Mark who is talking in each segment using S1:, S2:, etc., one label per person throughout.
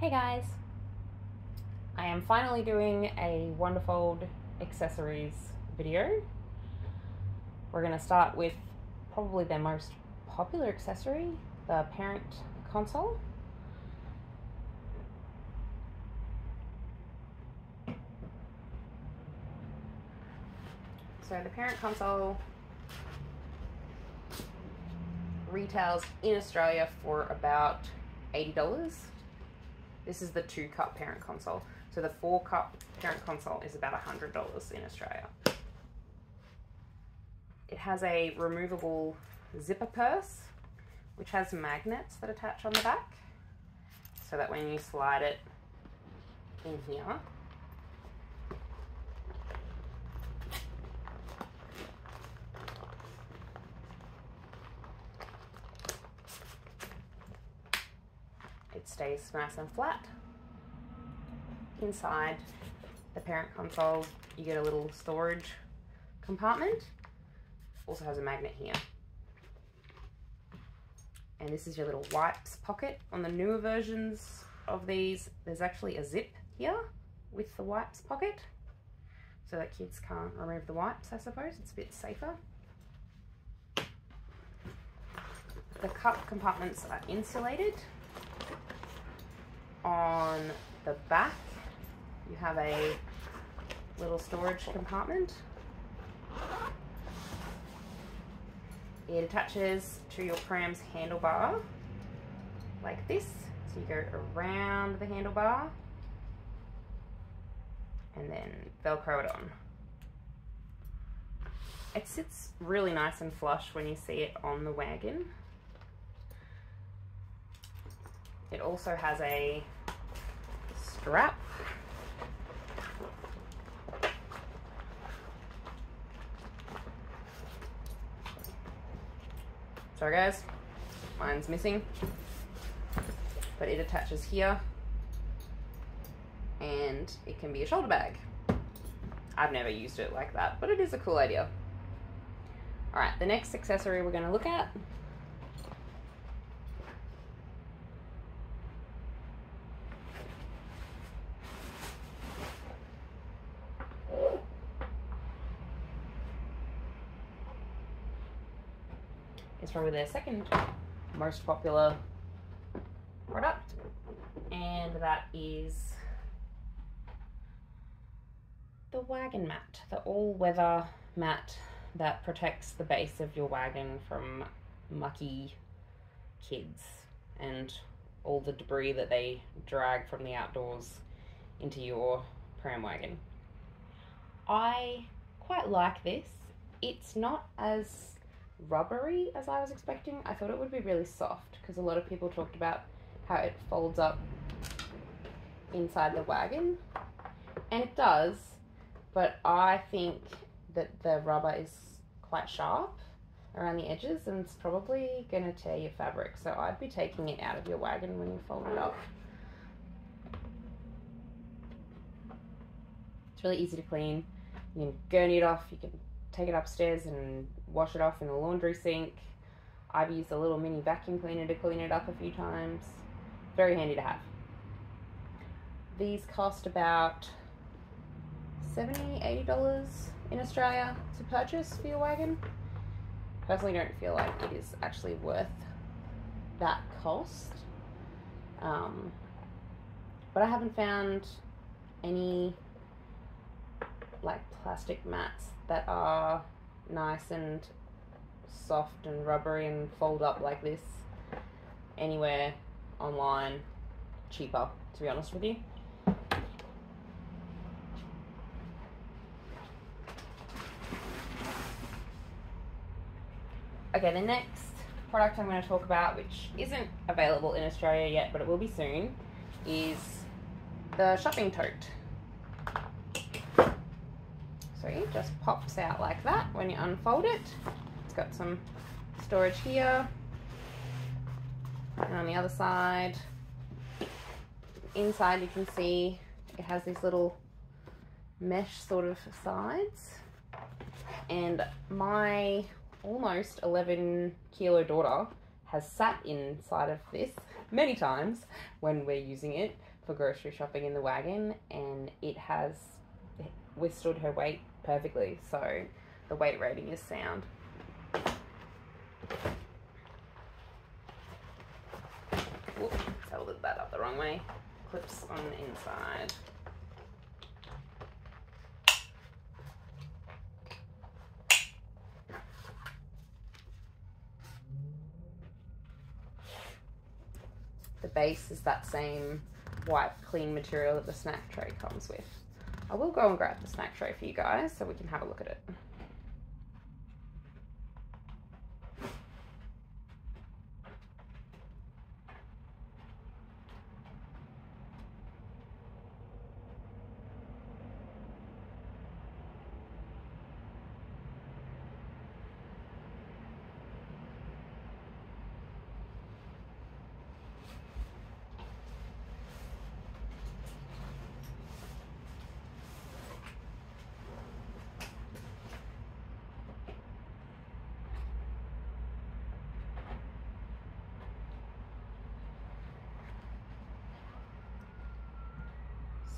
S1: Hey guys, I am finally doing a Wonderfold accessories video. We're going to start with probably their most popular accessory, the parent console. So the parent console retails in Australia for about $80. This is the 2-cup parent console. So the 4-cup parent console is about $100 in Australia. It has a removable zipper purse, which has magnets that attach on the back, so that when you slide it in here, it stays nice and flat. Inside the parent console, you get a little storage compartment. Also has a magnet here. And this is your little wipes pocket. On the newer versions of these, there's actually a zip here with the wipes pocket, so that kids can't remove the wipes, I suppose. It's a bit safer. The cup compartments are insulated. On the back, you have a little storage compartment. It attaches to your pram's handlebar like this. So you go around the handlebar and then Velcro it on. It sits really nice and flush when you see it on the wagon. It also has a strap. Sorry guys, mine's missing, but it attaches here and it can be a shoulder bag. I've never used it like that, but it is a cool idea. All right, the next accessory we're going to look at is probably their second most popular product, and that is the Wagon mat, the all-weather mat that protects the base of your wagon from mucky kids and all the debris that they drag from the outdoors into your pram wagon. I quite like this. It's not as rubbery as I was expecting. I thought it would be really soft because a lot of people talked about how it folds up inside the wagon, and it does, but I think that the rubber is quite sharp around the edges and it's probably going to tear your fabric, so I'd be taking it out of your wagon when you fold it up. It's really easy to clean. You can gurney it off, you can take it upstairs and wash it off in the laundry sink. I've used a little mini vacuum cleaner to clean it up a few times. Very handy to have. These cost about $70–$80 in Australia to purchase for your wagon. Personally, don't feel like it is actually worth that cost. But I haven't found any like plastic mats that are nice and soft and rubbery and fold up like this anywhere online cheaper, to be honest with you. Okay, the next product I'm going to talk about, which isn't available in Australia yet, but it will be soon, is the shopping tote. So it just pops out like that when you unfold it. It's got some storage here, and on the other side, inside you can see it has these little mesh sort of sides, and my almost 11-kilo daughter has sat inside of this many times when we're using it, for grocery shopping in the wagon, and it has withstood her weight perfectly, so the weight rating is sound. Whoops, folded that up the wrong way. Clips on the inside. The base is that same white clean material that the snack tray comes with. I will go and grab the snack tray for you guys so we can have a look at it.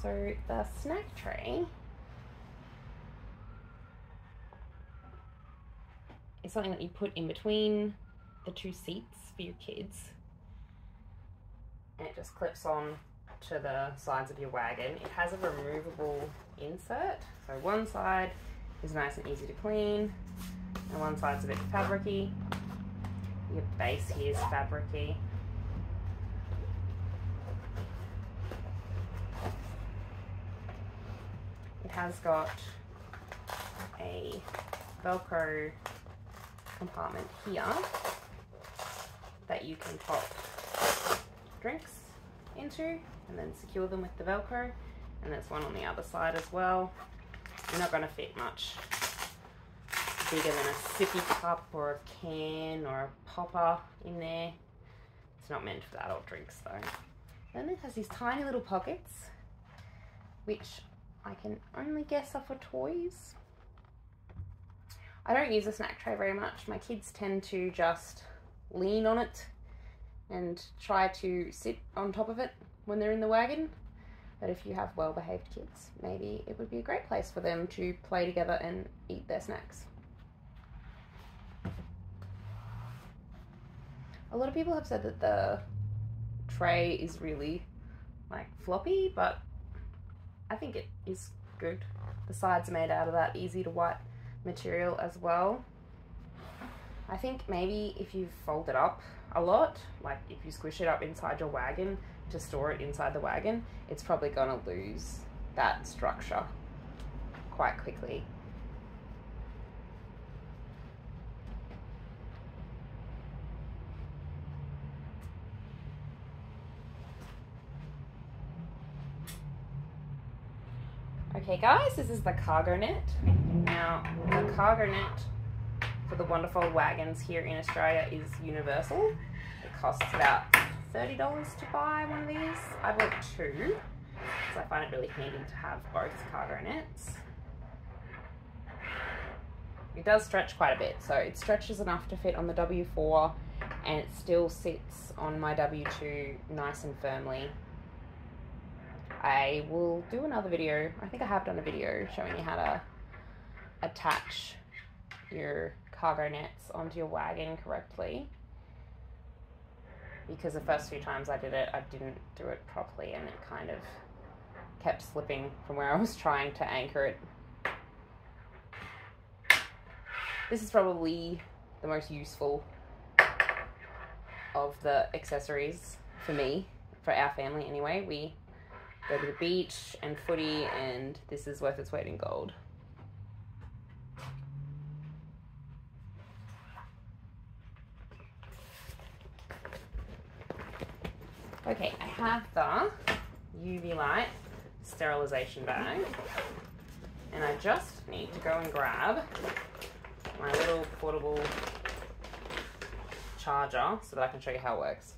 S1: So the snack tray is something that you put in between the two seats for your kids, and it just clips on to the sides of your wagon. It has a removable insert, so one side is nice and easy to clean and one side's a bit fabricy. Your base here is fabricy. It has got a Velcro compartment here that you can pop drinks into and then secure them with the Velcro, and there's one on the other side as well. You're not going to fit much bigger than a sippy cup or a can or a popper in there. It's not meant for adult drinks though. Then it has these tiny little pockets, which I can only guess are for toys. I don't use a snack tray very much. My kids tend to just lean on it and try to sit on top of it when they're in the wagon. But if you have well-behaved kids, maybe it would be a great place for them to play together and eat their snacks. A lot of people have said that the tray is really like floppy, but I think it is good. The sides are made out of that easy to wipe material as well. I think maybe if you fold it up a lot, like if you squish it up inside your wagon to store it inside the wagon, it's probably going to lose that structure quite quickly. Okay guys, this is the cargo net. Now, the cargo net for the Wonderfold wagons here in Australia is universal. It costs about $30 to buy one of these. I bought two, because I find it really handy to have both cargo nets. It does stretch quite a bit, so it stretches enough to fit on the W4, and it still sits on my W2 nice and firmly. I will do another video. I think I have done a video showing you how to attach your cargo nets onto your wagon correctly, because the first few times I did it, I didn't do it properly and it kind of kept slipping from where I was trying to anchor it. This is probably the most useful of the accessories for me, for our family anyway. We go to the beach and footy, and this is worth its weight in gold. Okay, I have the UV light sterilization bag, and I just need to go and grab my little portable charger so that I can show you how it works.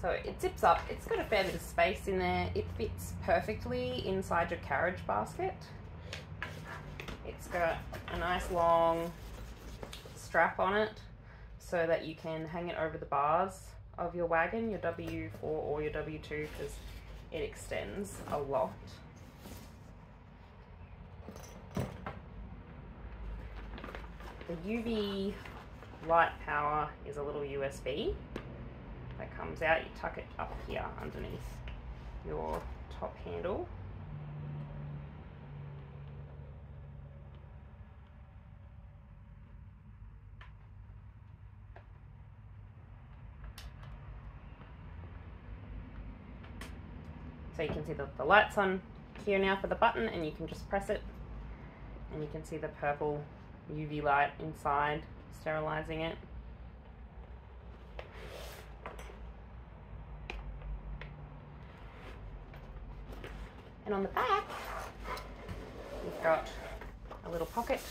S1: So it zips up. It's got a fair bit of space in there. It fits perfectly inside your carriage basket. It's got a nice long strap on it so that you can hang it over the bars of your wagon, your W4 or your W2, because it extends a lot. The UV light power is a little USB that comes out. You tuck it up here underneath your top handle. So you can see the light's on here now for the button, and you can just press it and you can see the purple UV light inside sterilizing it. And on the back, you've got a little pocket,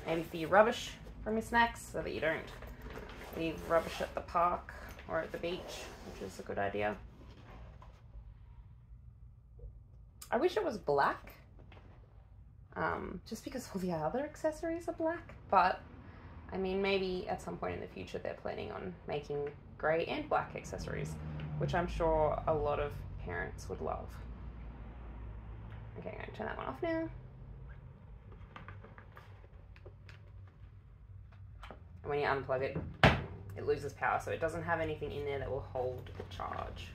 S1: maybe for your rubbish from your snacks, so that you don't leave rubbish at the park or at the beach, which is a good idea. I wish it was black, just because all the other accessories are black, but I mean, maybe at some point in the future they're planning on making grey and black accessories, which I'm sure a lot of parents would love. Okay, I'm going to turn that one off now. And when you unplug it, it loses power, so it doesn't have anything in there that will hold the charge.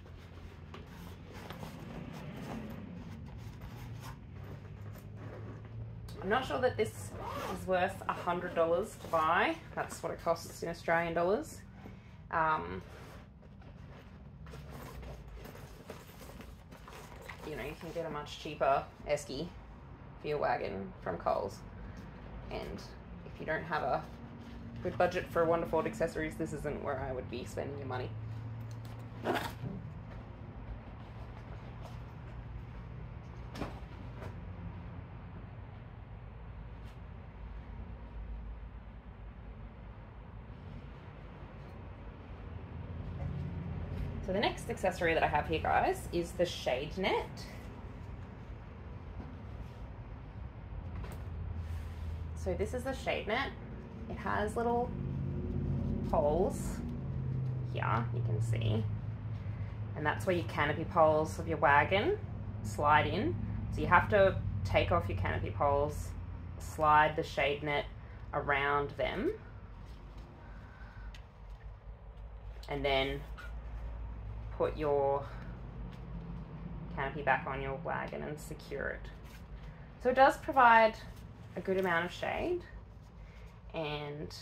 S1: I'm not sure that this is worth $100 to buy. That's what it costs in Australian dollars. You know, you can get a much cheaper esky for your wagon from Coles. And if you don't have a good budget for Wonderfold accessories, this isn't where I would be spending your money. So the next accessory that I have here, guys, is the shade net. So this is the shade net. It has little holes here, you can see. And that's where your canopy poles of your wagon slide in. So you have to take off your canopy poles, slide the shade net around them, and then put your canopy back on your wagon and secure it. So it does provide a good amount of shade, and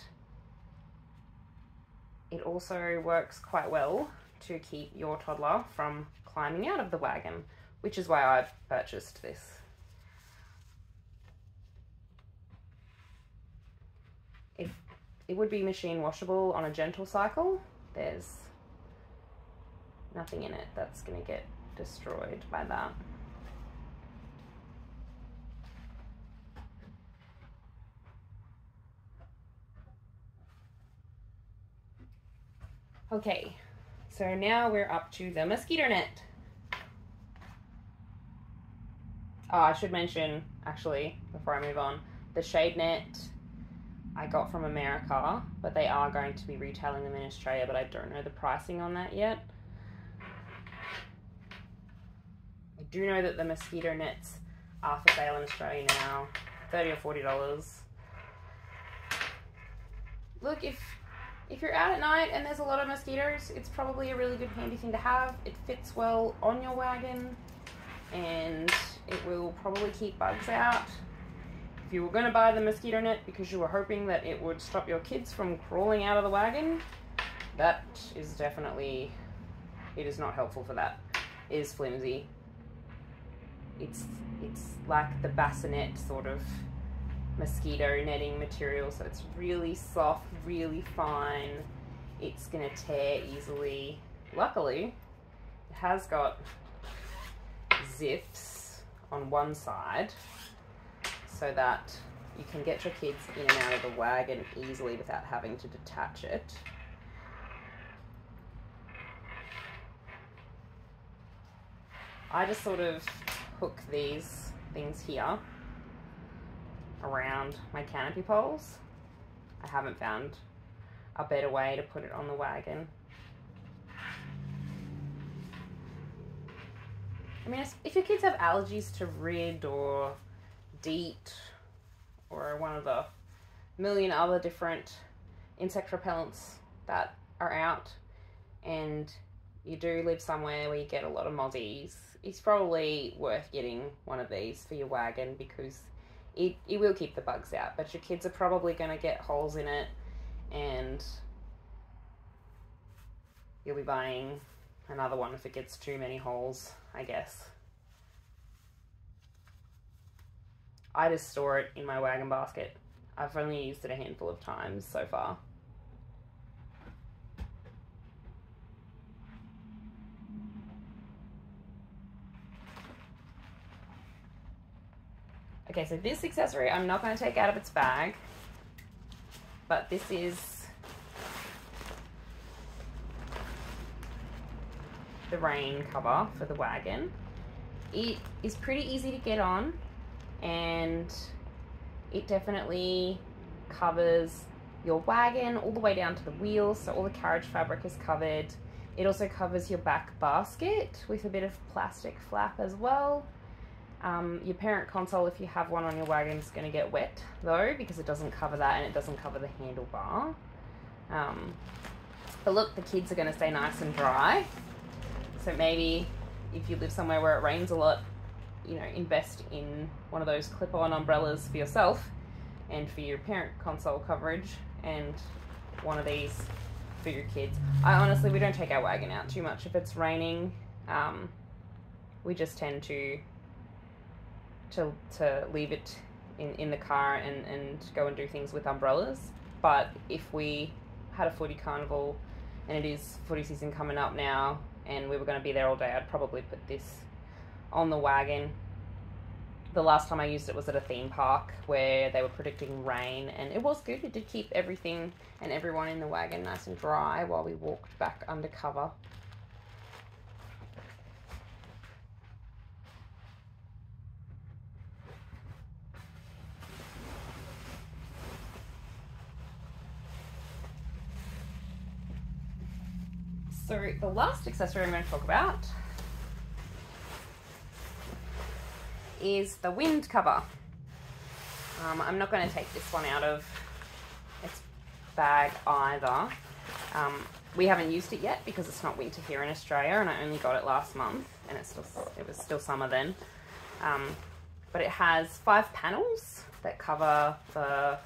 S1: it also works quite well to keep your toddler from climbing out of the wagon, which is why I've purchased this. It would be machine washable on a gentle cycle. There's nothing in it that's going to get destroyed by that. Okay, so now we're up to the mosquito net. Oh, I should mention, actually, before I move on, the shade net I got from America, but they are going to be retailing them in Australia, but I don't know the pricing on that yet. I do know that the mosquito nets are for sale in Australia now, $30 or $40. Look, if you're out at night and there's a lot of mosquitoes, it's probably a really good handy thing to have. It fits well on your wagon, and it will probably keep bugs out. If you were going to buy the mosquito net because you were hoping that it would stop your kids from crawling out of the wagon, that is definitely, it is not helpful for that. It is flimsy. It's like the bassinet sort of mosquito netting material, so it's really soft, really fine. It's going to tear easily. Luckily, it has got zips on one side so that you can get your kids in and out of the wagon easily without having to detach it. I just sort of hook these things here around my canopy poles. I haven't found a better way to put it on the wagon. I mean, if your kids have allergies to rid or DEET or one of the million other different insect repellents that are out, and you do live somewhere where you get a lot of mozzies, it's probably worth getting one of these for your wagon, because it will keep the bugs out, but your kids are probably going to get holes in it, and you'll be buying another one if it gets too many holes, I guess. I just store it in my wagon basket. I've only used it a handful of times so far. Okay, so this accessory I'm not going to take out of its bag, but this is the rain cover for the wagon. It is pretty easy to get on, and it definitely covers your wagon all the way down to the wheels, so all the carriage fabric is covered. It also covers your back basket with a bit of plastic flap as well. Your parent console, if you have one on your wagon, is going to get wet though, because it doesn't cover that, and it doesn't cover the handlebar. But look, the kids are going to stay nice and dry. So maybe if you live somewhere where it rains a lot, you know, invest in one of those clip-on umbrellas for yourself and for your parent console coverage, and one of these for your kids. We don't take our wagon out too much if it's raining. We just tend to leave it in the car and go and do things with umbrellas. But if we had a footy carnival, and it is footy season coming up now, and we were going to be there all day, I'd probably put this on the wagon. The last time I used it was at a theme park where they were predicting rain, and it was good. It did keep everything and everyone in the wagon nice and dry while we walked back undercover. So the last accessory I'm going to talk about is the wind cover. I'm not going to take this one out of its bag either. We haven't used it yet because it's not winter here in Australia, and I only got it last month, and it was still summer then. But it has 5 panels that cover the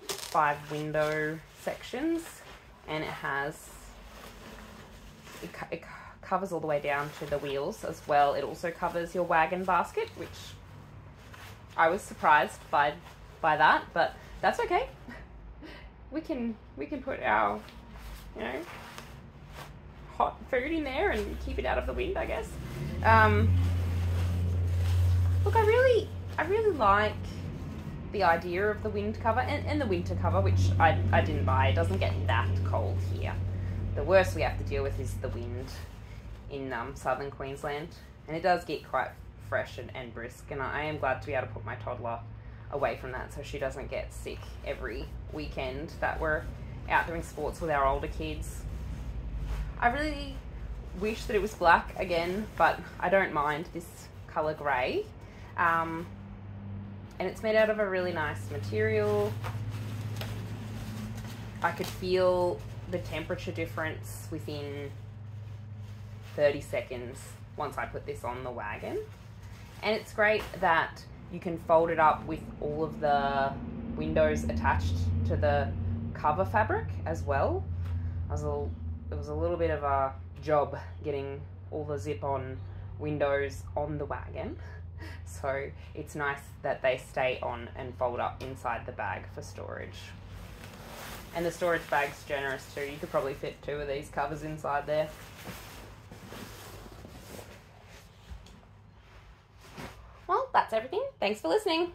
S1: 5 window sections, and it covers all the way down to the wheels as well. It also covers your wagon basket, which I was surprised by that, but that's okay. We can put our, you know, hot food in there and keep it out of the wind, I guess. Look, I really like the idea of the wind cover and the winter cover, which I didn't buy. It doesn't get that cold here. The worst we have to deal with is the wind in southern Queensland, and it does get quite fresh and brisk, and I am glad to be able to put my toddler away from that so she doesn't get sick every weekend that we're out doing sports with our older kids. I really wish that it was black again, but I don't mind this colour grey, and it's made out of a really nice material. I could feel the temperature difference within 30 seconds once I put this on the wagon. And it's great that you can fold it up with all of the windows attached to the cover fabric as well. It was a little bit of a job getting all the zip-on windows on the wagon. So it's nice that they stay on and fold up inside the bag for storage. And the storage bag's generous too. You could probably fit 2 of these covers inside there. Well, that's everything. Thanks for listening.